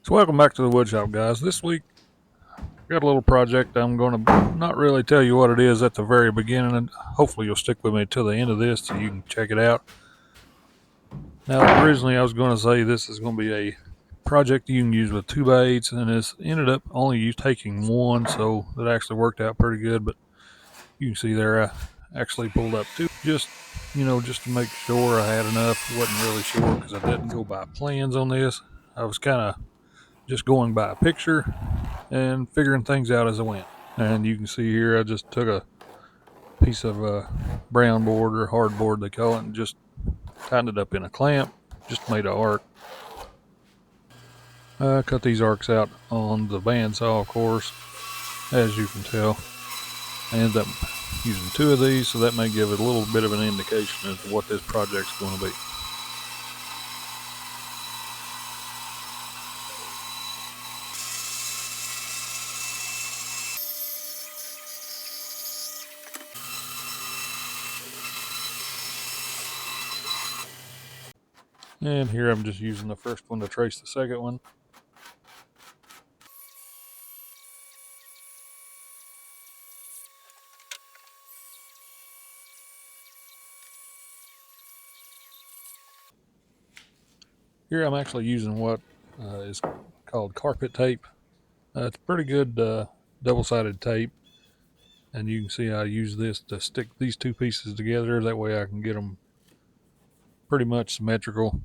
So welcome back to the woodshop, guys. This week I got a little project. I'm going to not really tell you what it is at the very beginning, and hopefully you'll stick with me till the end of this so you can check it out. Now, originally I was going to say this is going to be a project you can use with 2x8s, and it's ended up only you taking one, so it actually worked out pretty good. But you can see there I actually pulled up two, just to make sure I had enough. Wasn't really sure because I didn't go by plans on this. I was kind of just going by a picture and figuring things out as I went. And you can see here I just took a piece of brown board or hardboard they call it and just tightened it up in a clamp, just made an arc. I cut these arcs out on the bandsaw, of course, as you can tell. I ended up using two of these, so that may give it a little bit of an indication as to what this project's going to be. And here I'm just using the first one to trace the second one. Here I'm actually using what is called carpet tape. It's pretty good double-sided tape, and you can see I use this to stick these two pieces together. That way I can get them pretty much symmetrical,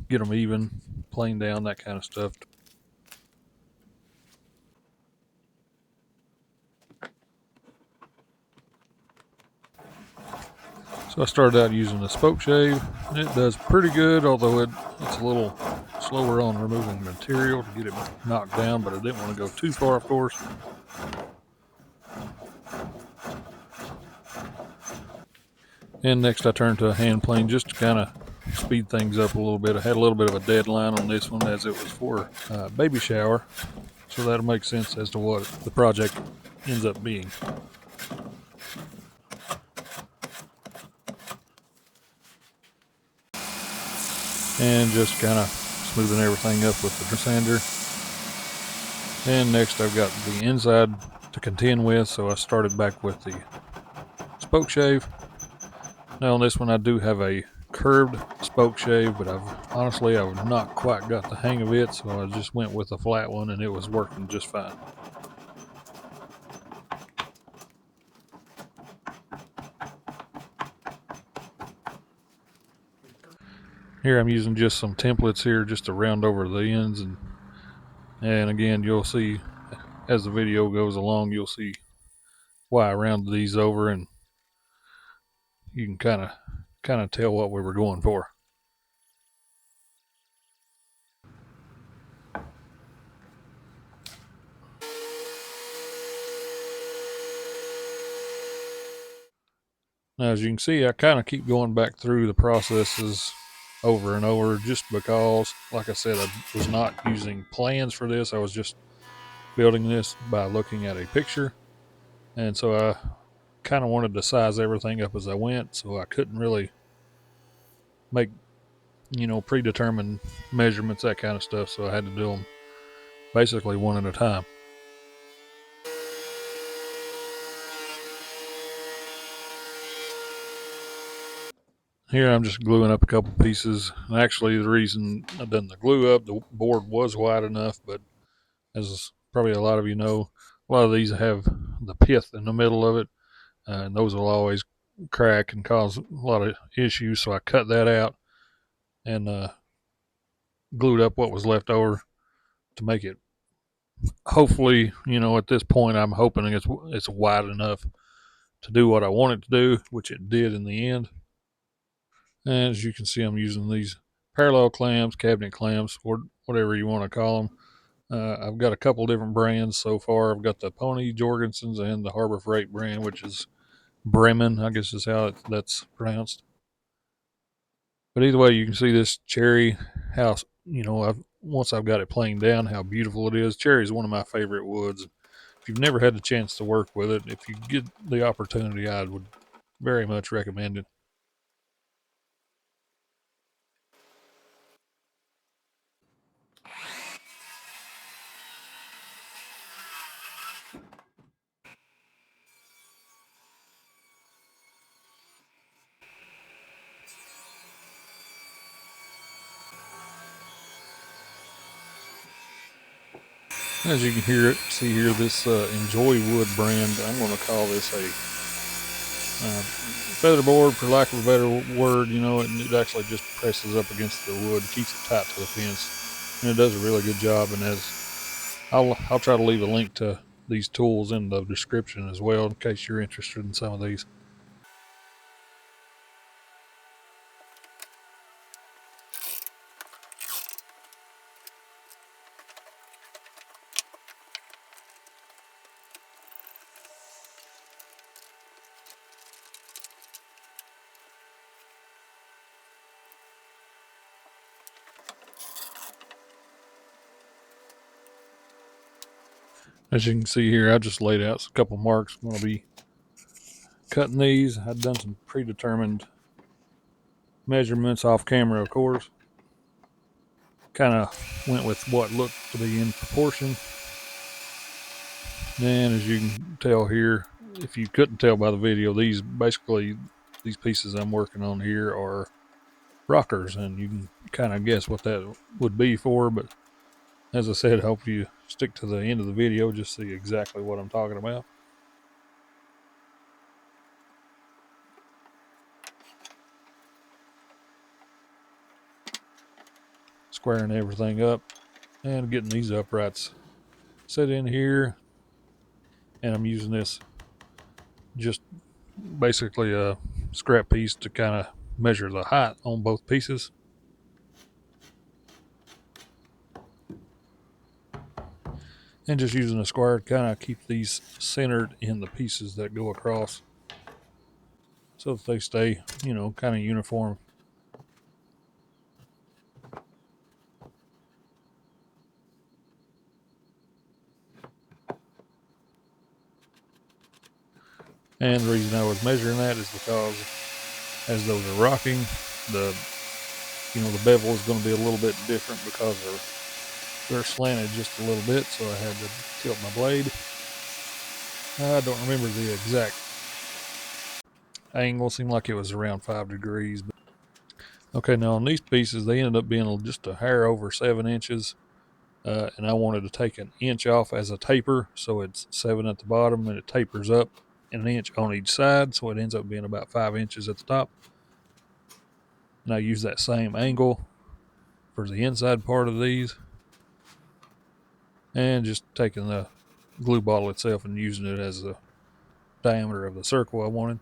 get them even, plane down, that kind of stuff. So I started out using a spoke shave, and it does pretty good, although it's a little slower on removing material to get it knocked down, but I didn't want to go too far, of course. And next I turned to a hand plane just to kind of speed things up a little bit. I had a little bit of a deadline on this one as it was for a baby shower, so that'll make sense as to what the project ends up being. And just kind of smoothing everything up with the sander. And next I've got the inside to contend with, so I started back with the spoke shave. Now on this one I do have a curved spoke shave, but I've not quite got the hang of it, so I just went with a flat one and it was working just fine. Here I'm using just some templates here just to round over the ends, and again you'll see as the video goes along, you'll see why I rounded these over, and you can kind of tell what we were going for. Now, as you can see, I kind of keep going back through the processes over and over just because, like I said, I was not using plans for this. I was just building this by looking at a picture. And so I kind of wanted to size everything up as I went, so I couldn't really make, predetermined measurements, that kind of stuff. So I had to do them basically one at a time. Here I'm just gluing up a couple pieces. And actually, the reason I done the glue up, the board was wide enough, but as probably a lot of you know, a lot of these have the pith in the middle of it, and those will always crack and cause a lot of issues. So I cut that out and glued up what was left over to make it. Hopefully, at this point, I'm hoping it's wide enough to do what I want it to do, which it did in the end. And as you can see, I'm using these parallel clamps, cabinet clamps, or whatever you want to call them. I've got a couple different brands so far. I've got the Pony Jorgensen's and the Harbor Freight brand, which is Bremen, I guess is how that's pronounced. But either way, you can see this cherry house. Once I've got it planed down, how beautiful it is. Cherry is one of my favorite woods. If you've never had the chance to work with it, if you get the opportunity, I would very much recommend it. As you can see here, this Enjoy Wood brand, I'm going to call this a featherboard, for lack of a better word. You know, it actually just presses up against the wood, keeps it tight to the fence, and it does a really good job. And I'll try to leave a link to these tools in the description as well, in case you're interested in some of these. As you can see here, I just laid out a couple marks. I'm going to be cutting these. I've done some predetermined measurements off camera, of course. Kind of went with what looked to be in proportion. And as you can tell here, if you couldn't tell by the video, these pieces I'm working on here are rockers, and you can kind of guess what that would be for. But as I said, I hope you stick to the end of the video, just see exactly what I'm talking about. Squaring everything up and getting these uprights set in here. And I'm using this just basically a scrap piece to kind of measure the height on both pieces. And just using a square to kind of keep these centered in the pieces that go across, so that they stay, you know, kind of uniform. And the reason I was measuring that is because as those are rocking, the bevel is going to be a little bit different because they're slanted just a little bit, so I had to tilt my blade. I don't remember the exact angle. It seemed like it was around 5 degrees. Okay, now on these pieces, they ended up being just a hair over 7 inches. And I wanted to take an inch off as a taper, so it's 7 at the bottom and it tapers up an inch on each side, so it ends up being about 5 inches at the top. And I use that same angle for the inside part of these, and just taking the glue bottle itself and using it as the diameter of the circle I wanted.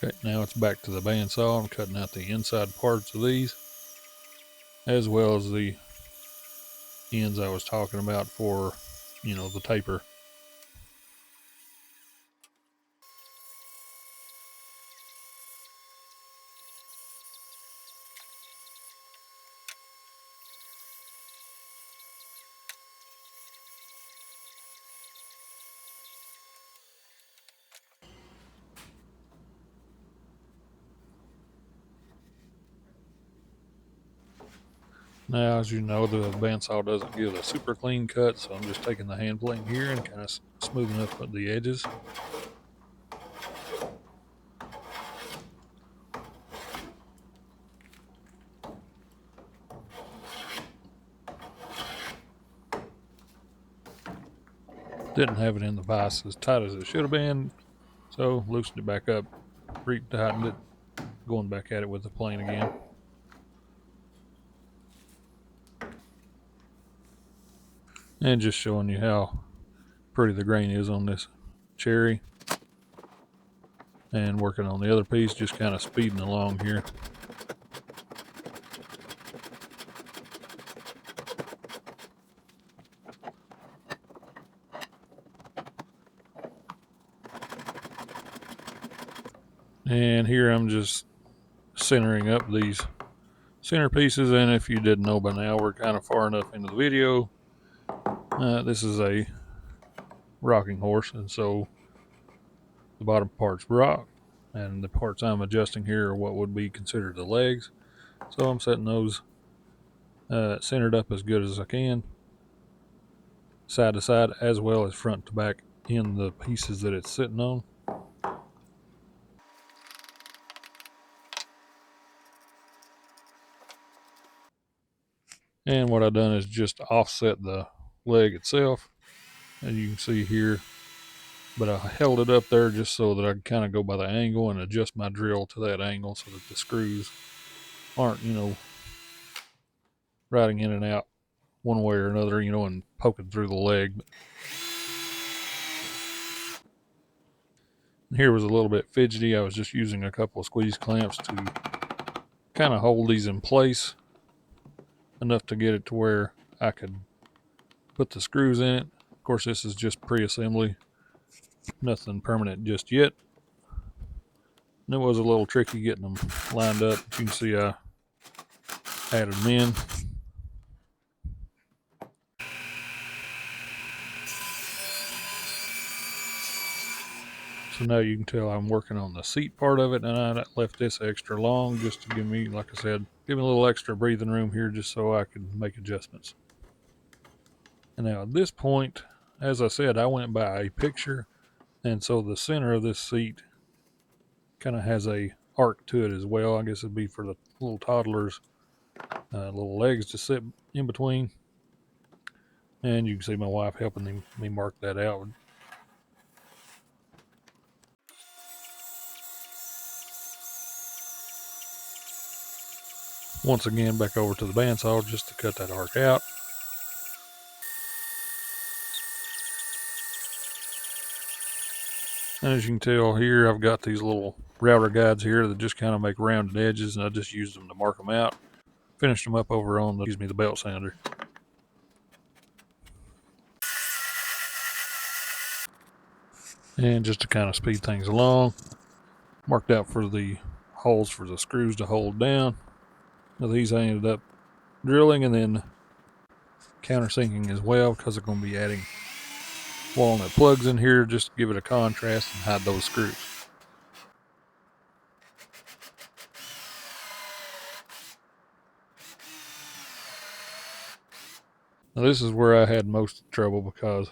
Okay, now it's back to the bandsaw. I'm cutting out the inside parts of these, as well as the ends I was talking about for, the taper. Now, as you know, the bandsaw doesn't give a super clean cut, so I'm just taking the hand plane here and kind of smoothing up the edges. Didn't have it in the vise as tight as it should have been, so loosened it back up, re-tightened it, going back at it with the plane again. And just showing you how pretty the grain is on this cherry. And working on the other piece, just kind of speeding along here. And here I'm just centering up these center pieces, and if you didn't know by now, we're kind of far enough into the video. This is a rocking horse, and so the bottom part's rock, and the parts I'm adjusting here are what would be considered the legs. So I'm setting those centered up as good as I can, side to side as well as front to back in the pieces that it's sitting on. And what I've done is just offset the leg itself, as you can see here, but I held it up there just so that I could kind of go by the angle and adjust my drill to that angle so that the screws aren't, riding in and out one way or another, and poking through the leg. Here was a little bit fidgety. I was just using a couple of squeeze clamps to kind of hold these in place enough to get it to where I could put the screws in it. Of course, this is just pre-assembly, nothing permanent just yet. And it was a little tricky getting them lined up. You can see I added them in. So now you can tell I'm working on the seat part of it, and I left this extra long just to give me, like I said, give me a little extra breathing room here just so I could make adjustments. And now at this point, as I said, I went by a picture, and so the center of this seat kind of has a arc to it as well. I guess it'd be for the little toddlers' little legs to sit in between. And you can see my wife helping me mark that out. Once again, back over to the bandsaw just to cut that arc out. And as you can tell here, I've got these little router guides here that just kind of make rounded edges, and I just used them to mark them out. Finished them up over on the belt sander. And just to kind of speed things along, marked out for the holes for the screws to hold down. Now these I ended up drilling and then countersinking as well, because I'm going to be adding walnut plugs in here just to give it a contrast and hide those screws. Now this is where I had most trouble, because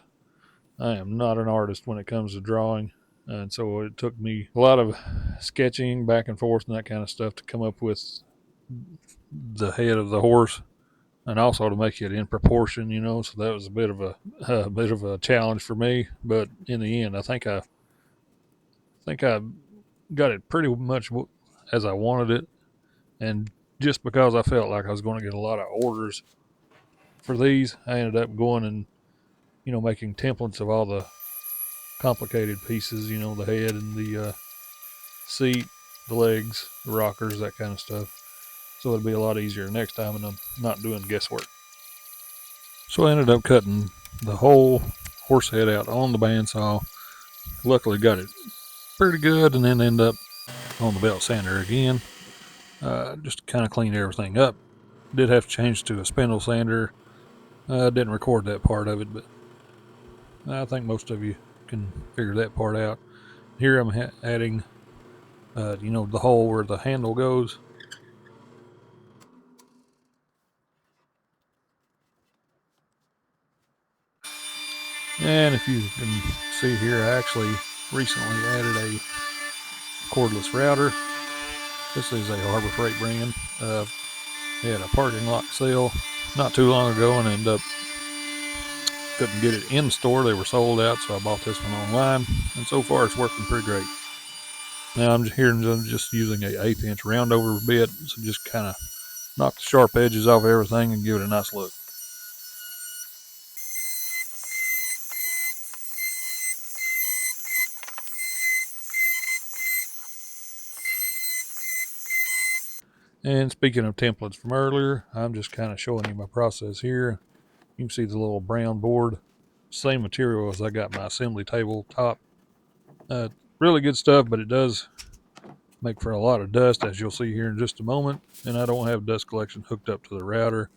I am not an artist when it comes to drawing, and so it took me a lot of sketching back and forth and that kind of stuff to come up with the head of the horse, and also to make it in proportion, so that was a bit of a challenge for me. But in the end, I think I got it pretty much as I wanted it. And just because I felt like I was going to get a lot of orders for these, I ended up going and making templates of all the complicated pieces, the head and the seat, the legs, the rockers, that kind of stuff. So it'll be a lot easier next time, and I'm not doing guesswork. So I ended up cutting the whole horse head out on the bandsaw. Luckily got it pretty good, and then end up on the belt sander again, just to kind of clean everything up. Did have to change to a spindle sander. Didn't record that part of it, but I think most of you can figure that part out. Here I'm adding, the hole where the handle goes. And if you can see here, I actually recently added a cordless router. This is a Harbor Freight brand. They had a parking lot sale not too long ago, and ended up couldn't get it in store. They were sold out, so I bought this one online, and so far it's working pretty great. Now I'm just using a 1/8 inch round over bit, so just kind of knock the sharp edges off everything and give it a nice look. And speaking of templates from earlier, I'm just kind of showing you my process here. You can see the little brown board, same material as I got my assembly table top. Really good stuff, but it does make for a lot of dust, as you'll see here in just a moment. And I don't have dust collection hooked up to the router,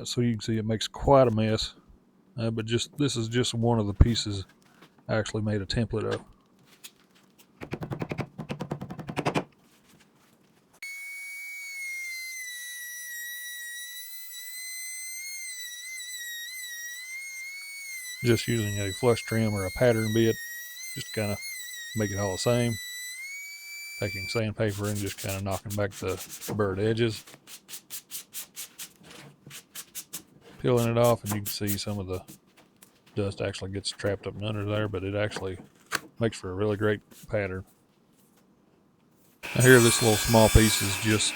so you can see it makes quite a mess. But this is just one of the pieces I actually made a template of. just using a flush trim or a pattern bit, just kind of make it all the same. Taking sandpaper and just kind of knocking back the burred edges, peeling it off, and you can see some of the dust actually gets trapped up under there, but it actually makes for a really great pattern. Now here, this little small piece is just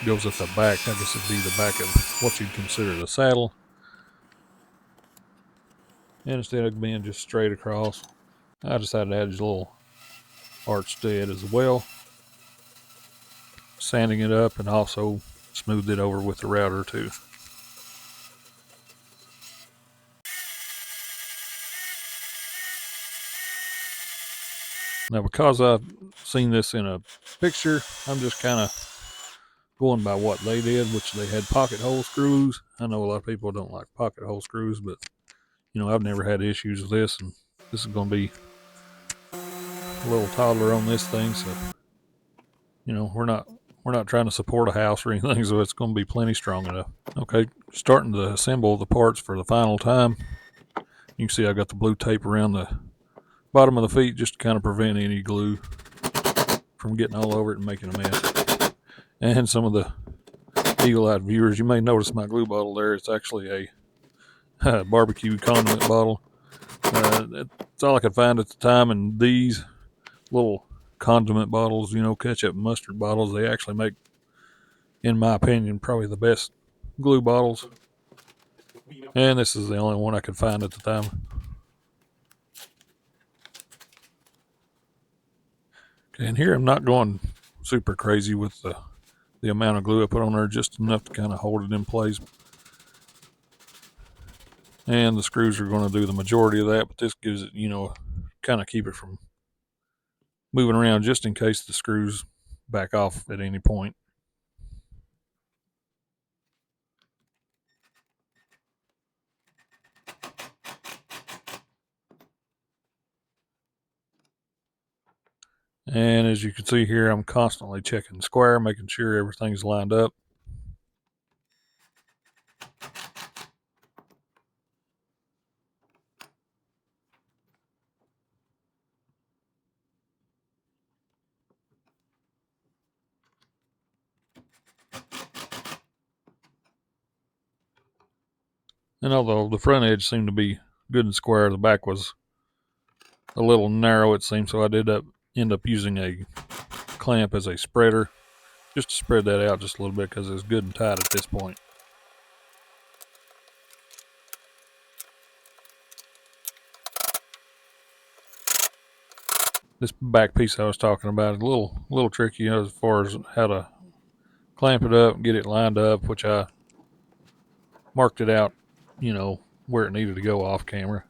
goes at the back. I guess it'd be the back of what you'd consider the saddle. And instead of being just straight across, I decided to add a little arch to it as well. Sanding it up and also smoothed it over with the router too. Now, because I've seen this in a picture, I'm just kind of going by what they did, which they had pocket hole screws. I know a lot of people don't like pocket hole screws, but I've never had issues with this, and this is going to be a little toddler on this thing, so we're not trying to support a house or anything, so it's going to be plenty strong enough. Okay, starting to assemble the parts for the final time. You can see I got the blue tape around the bottom of the feet just to kind of prevent any glue from getting all over it and making a mess. And some of the eagle-eyed viewers, you may notice my glue bottle there. It's actually a barbecue condiment bottle. That's all I could find at the time, and these little condiment bottles, ketchup and mustard bottles, they actually make, in my opinion, probably the best glue bottles. And this is the only one I could find at the time. Okay, and here I'm not going super crazy with the amount of glue I put on there, just enough to kind of hold it in place. And the screws are going to do the majority of that, but this gives it, kind of keep it from moving around just in case the screws back off at any point. And as you can see here, I'm constantly checking the square, making sure everything's lined up. And although the front edge seemed to be good and square, the back was a little narrow, it seemed, so I did end up using a clamp as a spreader, just to spread that out just a little bit because it's good and tight at this point. This back piece I was talking about is a little tricky as far as how to clamp it up and get it lined up, which I marked it out, where it needed to go off camera.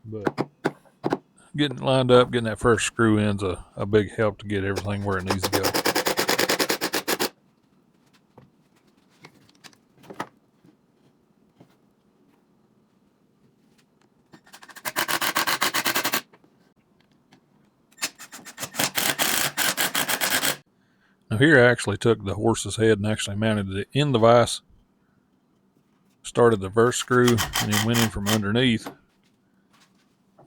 But getting it lined up, getting that first screw in's a big help to get everything where it needs to go. Now here I actually took the horse's head and actually mounted it in the vise, started the first screw, and then went in from underneath,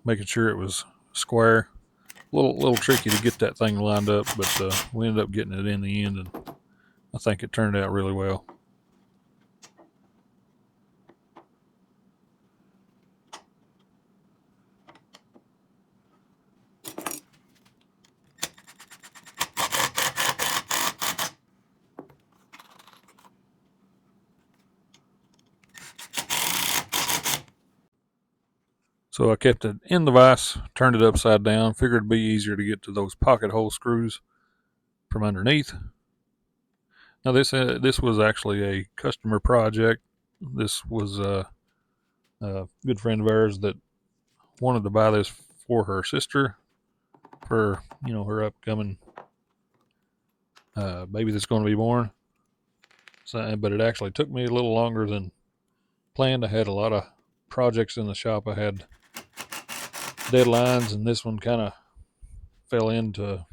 making sure it was square. Little tricky to get that thing lined up, but we ended up getting it in the end, and I think it turned out really well. So I kept it in the vise, turned it upside down, figured it'd be easier to get to those pocket hole screws from underneath. Now this was actually a customer project. This was a good friend of ours that wanted to buy this for her sister for her upcoming baby that's going to be born. So, but it actually took me a little longer than planned. I had a lot of projects in the shop. I had deadlines, and this one kind of fell into,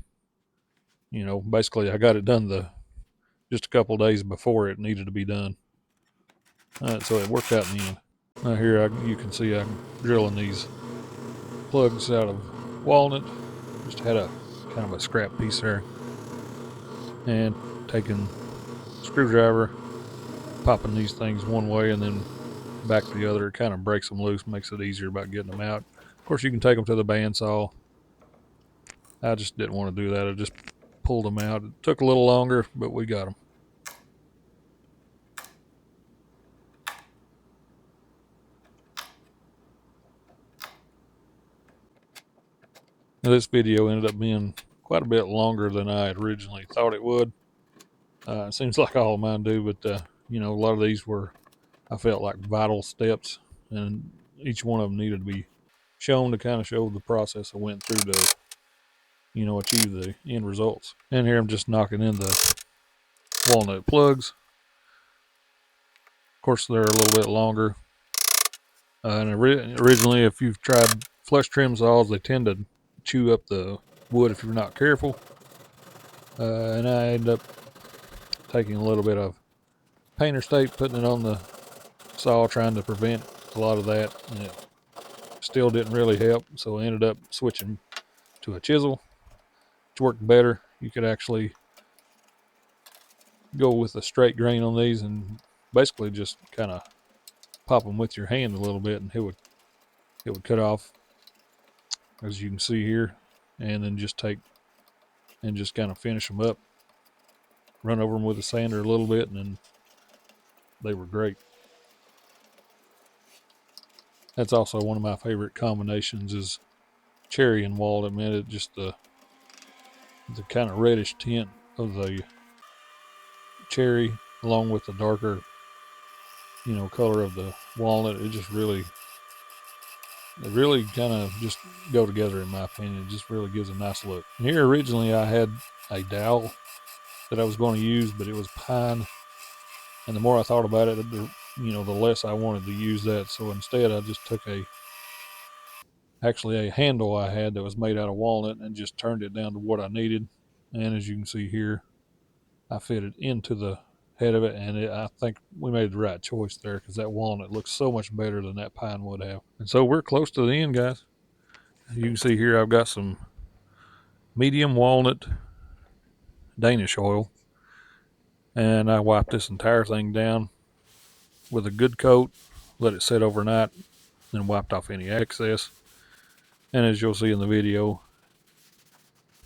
basically I got it done just a couple days before it needed to be done. So it worked out in the end. Now here you can see I'm drilling these plugs out of walnut. Just had a kind of a scrap piece there, and taking screwdriver, popping these things one way and then back the other. It kind of breaks them loose, makes it easier about getting them out. Of course, you can take them to the bandsaw. I just didn't want to do that. I just pulled them out. It took a little longer, but we got them. Now, this video ended up being quite a bit longer than I had originally thought it would. It seems like all of mine do, but you know, a lot of these were, I felt like, vital steps, and each one of them needed to be shown to kind of show the process I went through to, you know, achieve the end results. And here I'm just knocking in the walnut plugs. Of course, they're a little bit longer. And originally, if you've tried flush trim saws, they tend to chew up the wood if you're not careful. And I end up taking a little bit of painter's tape, putting it on the saw, trying to prevent a lot of that. And it still didn't really help, so I ended up switching to a chisel, which worked better. You could actually go with a straight grain on these and basically just kind of pop them with your hand a little bit, and it would cut off, as you can see here, and then just take and just kind of finish them up, run over them with a sander a little bit, and then they were great. That's also one of my favorite combinations is cherry and walnut. Man, it just the kind of reddish tint of the cherry along with the darker, you know, color of the walnut. It just really, they really kind of just go together in my opinion. It just really gives a nice look. And here originally I had a dowel that I was going to use, but it was pine, and the more I thought about it, you know, the less I wanted to use that. So instead I just took actually a handle I had that was made out of walnut and just turned it down to what I needed. And as you can see here, I fit it into the head of it, and I think we made the right choice there, because that walnut looks so much better than that pine would have. And so we're close to the end, guys. You can see here I've got some medium walnut Danish oil, and I wiped this entire thing down with a good coat, let it sit overnight, then wiped off any excess. And as you'll see in the video,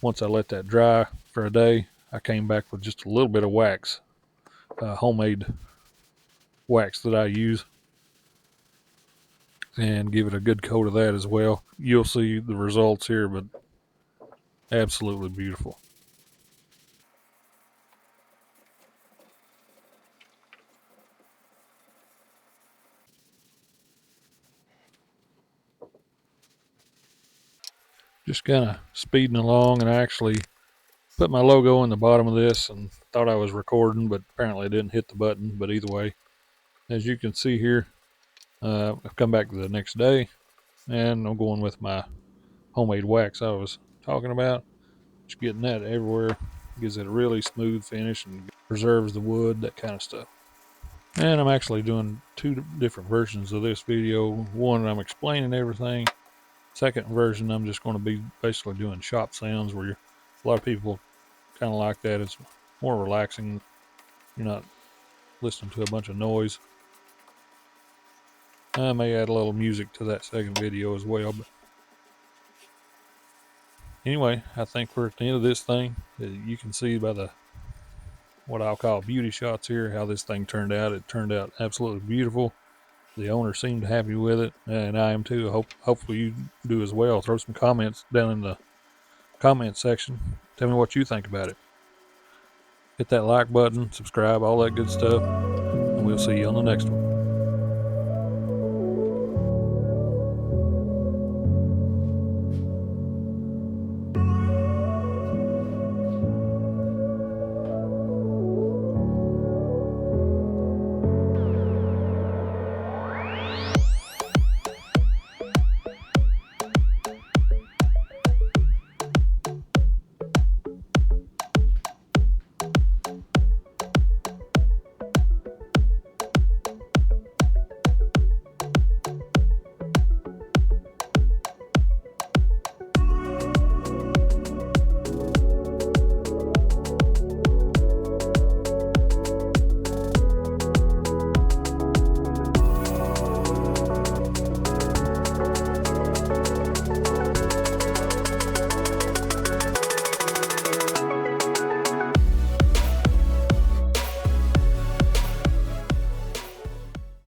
once I let that dry for a day, I came back with just a little bit of wax, homemade wax that I use, and give it a good coat of that as well. You'll see the results here, but absolutely beautiful. Just kind of speeding along, and I actually put my logo in the bottom of this and thought I was recording, but apparently I didn't hit the button. But either way, as you can see here, I've come back the next day, and I'm going with my homemade wax I was talking about. Just getting that everywhere, gives it a really smooth finish and preserves the wood, that kind of stuff. And I'm actually doing two different versions of this video. One, I'm explaining everything. Second version, I'm just going to be basically doing shop sounds, where a lot of people kind of like that. It's more relaxing. You're not listening to a bunch of noise. I may add a little music to that second video as well. But anyway, I think we're at the end of this thing. You can see by the what I'll call beauty shots here how this thing turned out. It turned out absolutely beautiful. The owner seemed happy with it, and I am too. Hopefully you do as well. Throw some comments down in the comment section. Tell me what you think about it. Hit that like button, subscribe, all that good stuff, and we'll see you on the next one.